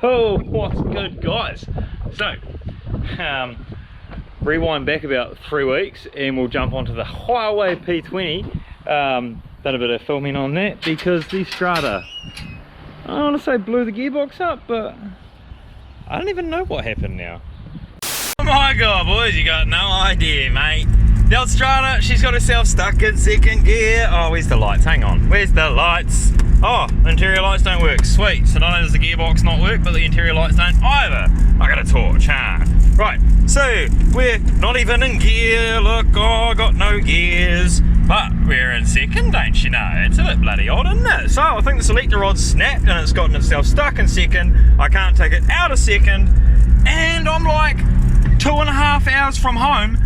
Oh, what's good, guys? So, rewind back about 3 weeks and we'll jump onto the Highway P20. Done a bit of filming on that because the Strada, I don't want to say blew the gearbox up, but I don't even know what happened now. Oh my god, boys, you got no idea, mate. The old Strada, she's got herself stuck in second gear. Oh, where's the lights? Hang on, where's the lights? Oh, the interior lights don't work. Sweet. So not only does the gearbox not work, but the interior lights don't either. I got a torch, huh? Right, so we're not even in gear. Look, oh, got no gears. But we're in second, don't you know? It's a bit bloody odd, isn't it? So I think the selector rod's snapped and it's gotten itself stuck in second. I can't take it out of second. And I'm like 2.5 hours from home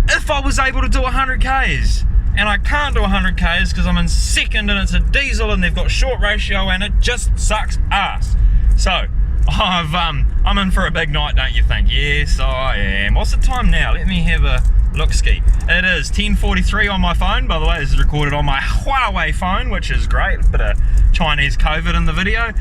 if I was able to do 100 Ks. And I can't do 100 Ks because I'm in second and it's a diesel and they've got short ratio and it just sucks ass. So I'm in for a big night, don't you think? Yes, I am. What's the time now? Let me have a look-ski. It is 10:43 on my phone. By the way, this is recorded on my Huawei phone, which is great. A bit of Chinese COVID in the video.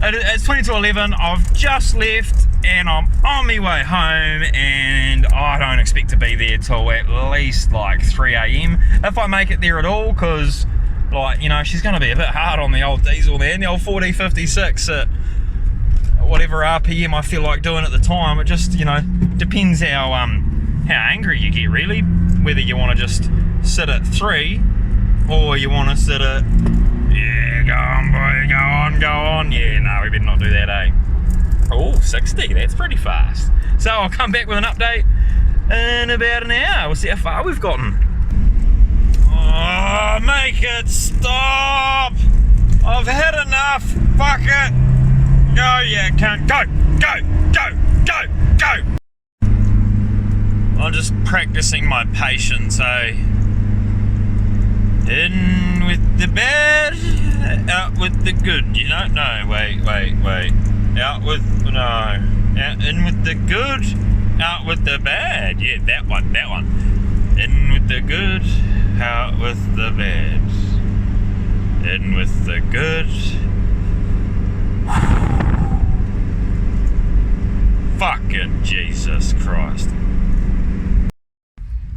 It's 20 to 11. I've just left and I'm on my way home, and I don't expect to be there till at least like 3 AM if I make it there at all, because, like, you know, she's going to be a bit hard on the old diesel, man. The old 4056 at whatever RPM I feel like doing at the time. It just, you know, depends how angry you get, really, whether you want to just sit at 3 or you want to sit at, yeah, go on boy, go on, yeah, no, we better not do that, eh? Oh, 60, that's pretty fast. So I'll come back with an update in about an hour. We'll see how far we've gotten. Oh, make it stop! I've had enough, fuck it! Go, yeah, can't, go! I'm just practicing my patience, eh? In with the bad, out with the good, you know? No, wait. Out with, no. Out, in with the good, out with the bad. Yeah, that one. In with the good, out with the bad. In with the good. Fuck it, Jesus Christ.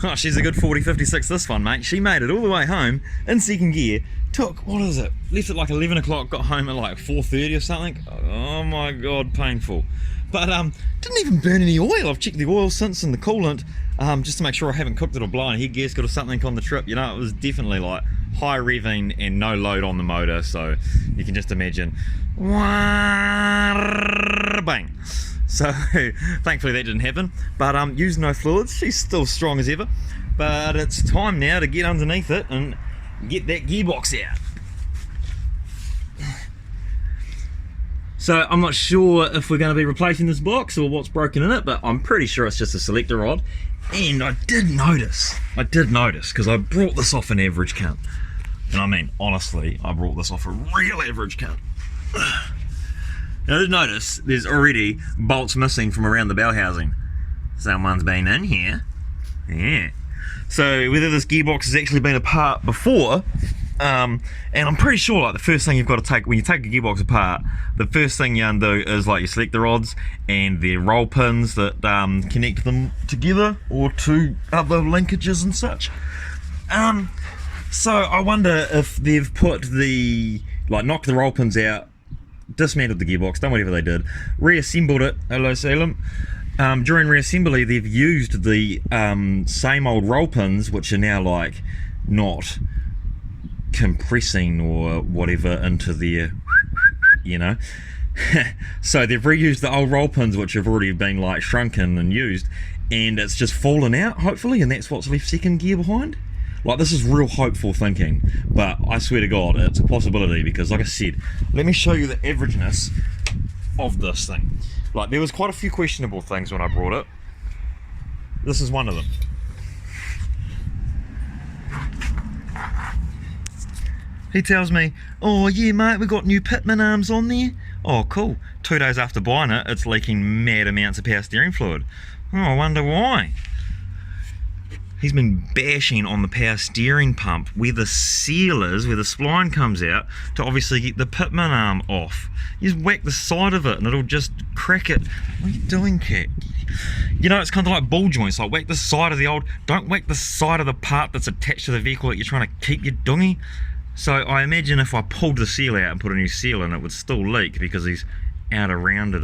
Oh, she's a good 4056 this one, mate. She made it all the way home in second gear. Took, what is it? Left at like 11 o'clock, got home at like 4:30 or something. Oh my god, painful. But didn't even burn any oil. I've checked the oil since and the coolant, just to make sure I haven't cooked it or blown head gasket or something on the trip. You know, it was definitely like high revving and no load on the motor, so you can just imagine. Bang. So thankfully that didn't happen, but used no fluids. She's still strong as ever, but it's time now to get underneath it and get that gearbox out. So I'm not sure if we're going to be replacing this box or what's broken in it, but I'm pretty sure it's just a selector rod. And I did notice, because I brought this off an average cunt, and I mean honestly, I brought this off a real average cunt. Now, I did notice there's already bolts missing from around the bell housing. Someone's been in here. Yeah. So whether this gearbox has actually been apart before, and I'm pretty sure like the first thing you've got to take, when you take a gearbox apart, the first thing you undo is like your selector rods and the roll pins that connect them together, or to other linkages and such. So I wonder if they've put the, like, knocked the roll pins out, dismantled the gearbox, done whatever they did, reassembled it, hello Salem. During reassembly they've used the same old roll pins, which are now like not compressing or whatever into their, you know. So they've reused the old roll pins which have already been like shrunken and used, and it's just fallen out hopefully, and that's what's left second gear behind. Like, this is real hopeful thinking, but I swear to God, it's a possibility, because like I said, let me show you the averageness of this thing. Like, there was quite a few questionable things when I brought it. This is one of them. He tells me, oh yeah mate, we got new Pitman arms on there. Oh cool. 2 days after buying it, it's leaking mad amounts of power steering fluid. Oh, I wonder why. he's been bashing on the power steering pump where the seal is, where the spline comes out, to obviously get the pitman arm off. You just whack the side of it and it'll just crack it. What are you doing, cat? You know, it's kind of like ball joints, like whack the side of the old, don't whack the side of the part that's attached to the vehicle that you're trying to keep your dinghy. So I imagine if I pulled the seal out and put a new seal in, it would still leak because he's out around it.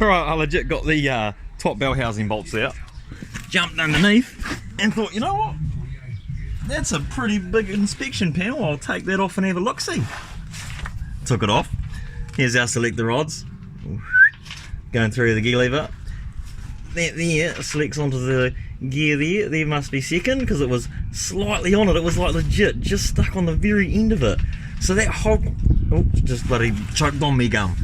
Alright, I legit got the top bell housing bolts out, jumped underneath and thought, you know what, that's a pretty big inspection panel, I'll take that off and have a look-see. Took it off. Here's our selector rods going through the gear lever. That there selects onto the gear there. There must be second because it was slightly on it. It was like legit just stuck on the very end of it. So that whole, oh, just bloody choked on me gum.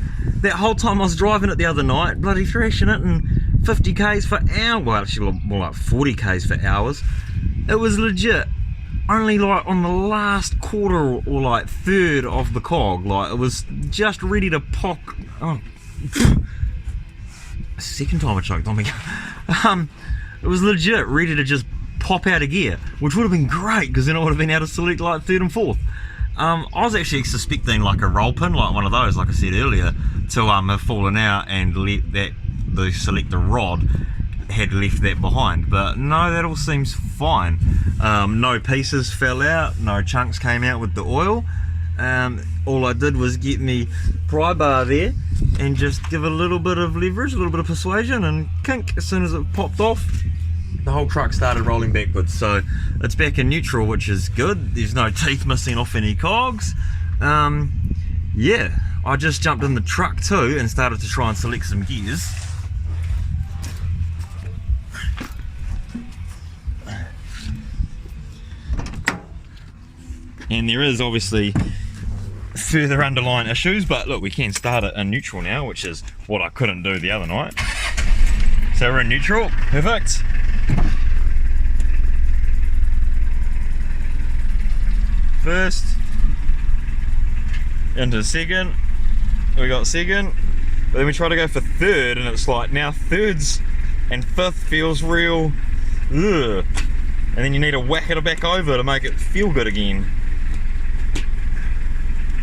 That whole time I was driving it the other night, bloody thrashing it in 50 k's for hours, well actually more like 40 k's for hours. It was legit only like on the last quarter or like third of the cog, like it was just ready to pop. Oh, second time I choked on me. It was legit ready to just pop out of gear, which would have been great because then I would have been able to select like third and fourth. I was actually suspecting like a roll pin, like one of those, like I said earlier, to have fallen out and let that the selector rod had left that behind, but no, that all seems fine. No pieces fell out, no chunks came out with the oil. All I did was get me pry bar there and just give a little bit of leverage, a little bit of persuasion, and kink, as soon as it popped off, the whole truck started rolling backwards. So it's back in neutral, which is good. There's no teeth missing off any cogs. Yeah, I just jumped in the truck too and started to try and select some gears. And there is obviously further underlying issues, but look, we can start it in neutral now, which is what I couldn't do the other night. So we're in neutral, perfect. First, into second, we got second, but then we try to go for third and it's like now thirds and fifth feels real, ugh. And then you need to whack it back over to make it feel good again.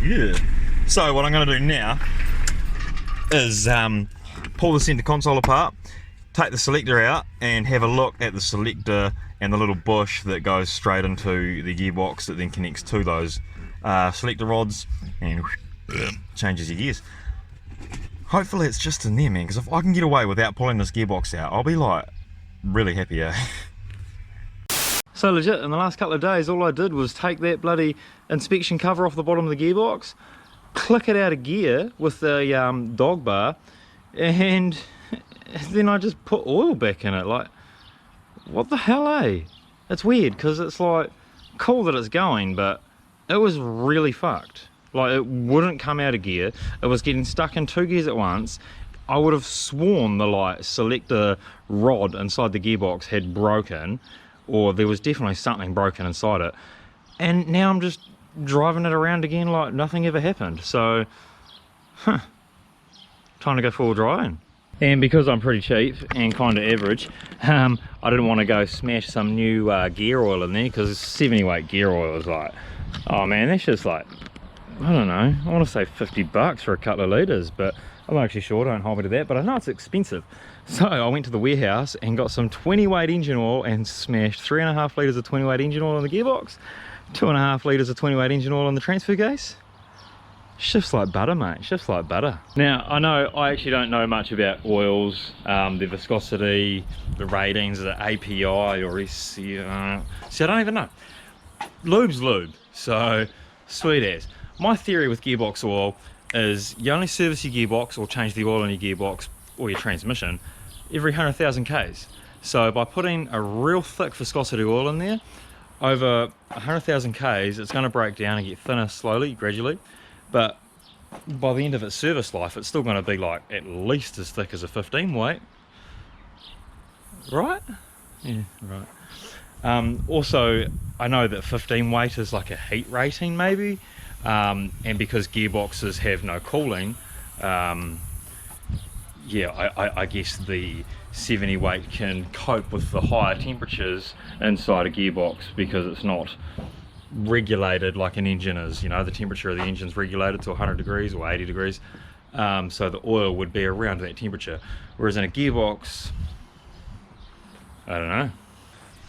Yeah. So what I'm going to do now is pull the center console apart, take the selector out and have a look at the selector and the little bush that goes straight into the gearbox that then connects to those selector rods and changes your gears. Hopefully it's just in there, man, because if I can get away without pulling this gearbox out, I'll be like really happy, eh? So legit, in the last couple of days, all I did was take that bloody inspection cover off the bottom of the gearbox, click it out of gear with the dog bar, and then I just put oil back in it. Like, what the hell, eh? It's weird, because it's like, cool that it's going, but it was really fucked. Like, it wouldn't come out of gear. It was getting stuck in 2 gears at once. I would have sworn the like selector rod inside the gearbox had broken, or there was definitely something broken inside it, and now I'm just driving it around again like nothing ever happened. So time to go full driving. And because I'm pretty cheap and kind of average, I didn't want to go smash some new gear oil in there, because 70 weight gear oil is like, oh man, that's just like, I don't know, I want to say 50 bucks for a couple of litres, but I'm actually sure, don't hold me to that, but I know it's expensive. So I went to the warehouse and got some 20 weight engine oil and smashed 3.5 litres of 20 weight engine oil in the gearbox, 2.5 litres of 20 weight engine oil in the transfer case. Shifts like butter, mate, shifts like butter. Now, I know I actually don't know much about oils, the viscosity, the ratings, the API or SC, see, I don't even know. Lube's lube, so sweet as. My theory with gearbox oil is you only service your gearbox or change the oil in your gearbox or your transmission every 100,000 Ks. So by putting a real thick viscosity oil in there, over 100,000 Ks, it's going to break down and get thinner slowly, gradually. But by the end of its service life, it's still going to be like at least as thick as a 15 weight. Right? Yeah, right. Also, I know that 15 weight is like a heat rating maybe. And because gearboxes have no cooling, yeah, I guess the 70 weight can cope with the higher temperatures inside a gearbox because it's not regulated like an engine is. You know, the temperature of the engine's regulated to 100 degrees or 80 degrees, so the oil would be around that temperature, whereas in a gearbox, I don't know.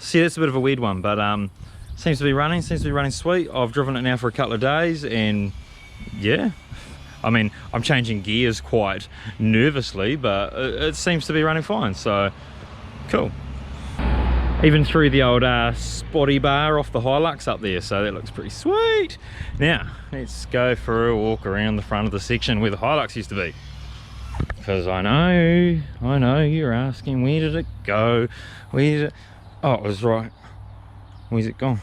See, that's a bit of a weird one, but seems to be running sweet. I've driven it now for a couple of days, and yeah, I mean, I'm changing gears quite nervously, but it seems to be running fine, so cool. Even through the old spotty bar off the Hilux up there, so that looks pretty sweet. Now, let's go for a walk around the front of the section where the Hilux used to be. Because I know, you're asking, where did it go? Where did it... Oh, it was right. Where's it gone?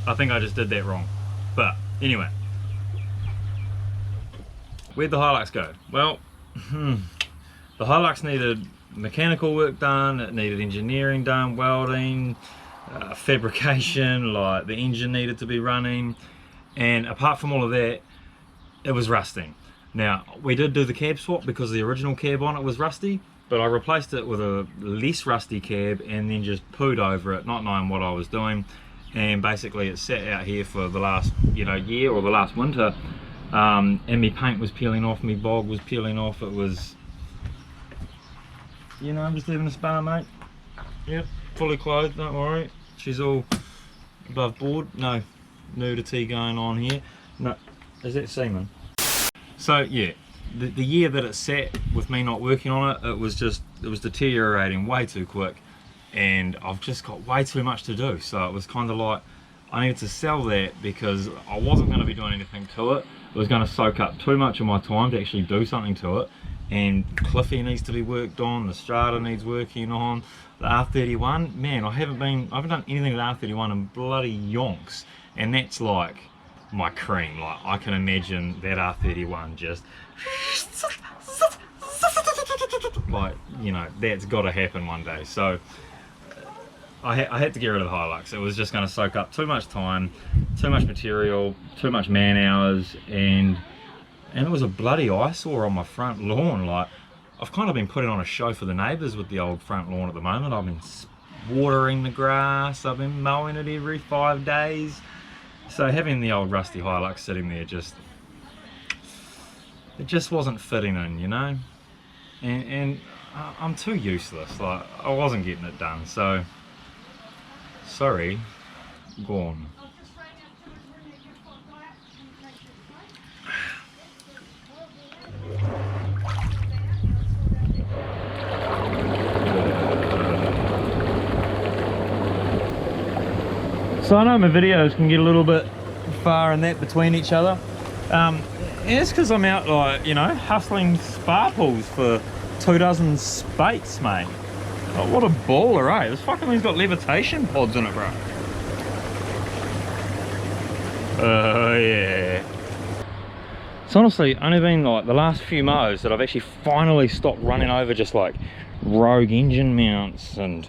I think I just did that wrong, but anyway, where'd the Hilux go? Well, the Hilux needed mechanical work done, it needed engineering done, welding, fabrication, like the engine needed to be running, and apart from all of that, it was rusting. Now, we did do the cab swap because the original cab on it was rusty, but I replaced it with a less rusty cab and then just pooed over it, not knowing what I was doing. And basically it sat out here for the last year or the last winter, and my paint was peeling off, my bog was peeling off. It was, I'm just leaving a spanner, mate. Yep, fully clothed, don't worry. She's all above board. No nudity going on here. No, is that semen? So yeah, the year that it sat with me not working on it, it was deteriorating way too quick. And I've just got way too much to do, so it was kind of like I needed to sell that because I wasn't going to be doing anything to it. It was going to soak up too much of my time to actually do something to it, and Cliffy needs to be worked on, the Strada needs working on, the R31, man, I haven't done anything with R31 in bloody yonks, and that's like my cream. Like, I can imagine that R31 just like, that's got to happen one day. So I had to get rid of the Hilux. It was just going to soak up too much time, too much material, too much man hours, and it was a bloody eyesore on my front lawn. Like, I've kind of been putting on a show for the neighbours with the old front lawn at the moment. I've been watering the grass, I've been mowing it every 5 days. So having the old rusty Hilux sitting there it just wasn't fitting in, and I'm too useless. Like, I wasn't getting it done, so sorry, gone. So I know my videos can get a little bit far in that between each other. And it's because I'm out, like, hustling spar pools for 24 spates, mate. Oh, what a baller, eh? This fucking thing's got levitation pods in it, bro. Oh, yeah. It's honestly only been like the last few mows that I've actually finally stopped running over just like rogue engine mounts and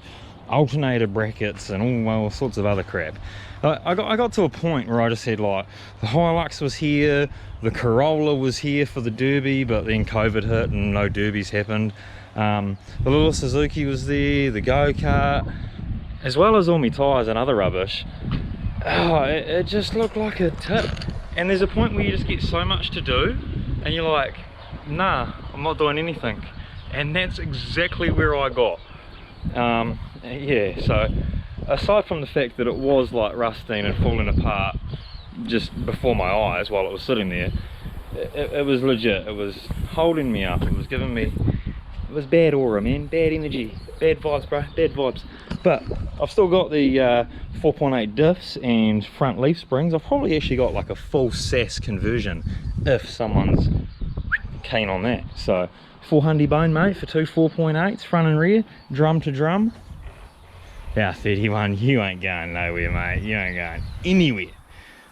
alternator brackets and all sorts of other crap. I got to a point where I just said, like, the Hilux was here, the Corolla was here for the Derby, but then COVID hit and no Derbies happened. The little Suzuki was there, the go-kart, as well as all my tyres and other rubbish. Oh, it just looked like a tip. And there's a point where you just get so much to do and you're like, nah, I'm not doing anything. And that's exactly where I got. Yeah, so aside from the fact that it was like rusting and falling apart just before my eyes while it was sitting there, it was legit. It was holding me up. It was giving me, it was bad aura, man, bad energy, bad vibes, bro, bad vibes. But I've still got the 4.8 diffs and front leaf springs. I've probably actually got like a full SAS conversion if someone's keen on that. So 400 bone, mate, for two 4.8s, front and rear, drum to drum. Yeah, 31, you ain't going nowhere, mate. You ain't going anywhere.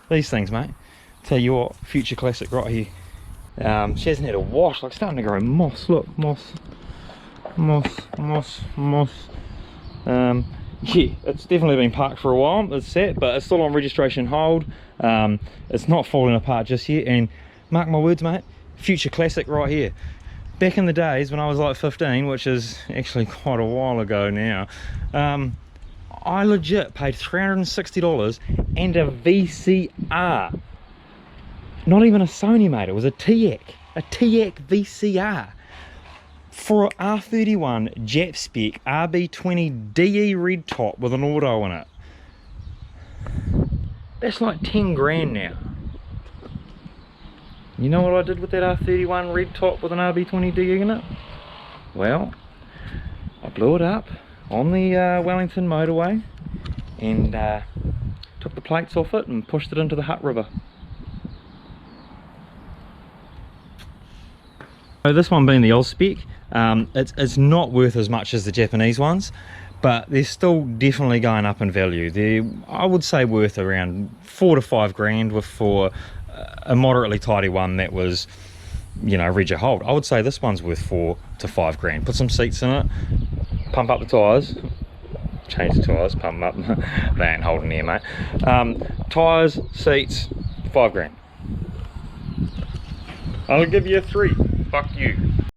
These things, mate, tell you what, future classic right here. She hasn't had a wash, like starting to grow moss. Look, moss. moss. Yeah, it's definitely been parked for a while. It's set, but it's still on registration hold. It's not falling apart just yet, and mark my words, mate, future classic right here. Back in the days when I was like 15, which is actually quite a while ago now, I legit paid $360 and a VCR. Not even a Sony, mate, it was a TIAC VCR. For a R31 Jap spec RB20 DE red top with an auto in it. That's like 10 grand now. You know what I did with that R31 red top with an RB20 DE in it? Well, I blew it up on the Wellington motorway and took the plates off it and pushed it into the Hutt River. So this one being the Oz spec, it's not worth as much as the Japanese ones, but they're still definitely going up in value. They're, I would say, worth around 4 to 5 grand for a moderately tidy one that was, you know, reg hold. I would say this one's worth 4 to 5 grand. Put some seats in it, pump up the tyres, change the tyres, pump them up. They ain't holding there, mate. Tyres, seats, 5 grand. I'll give you a 3. Fuck you.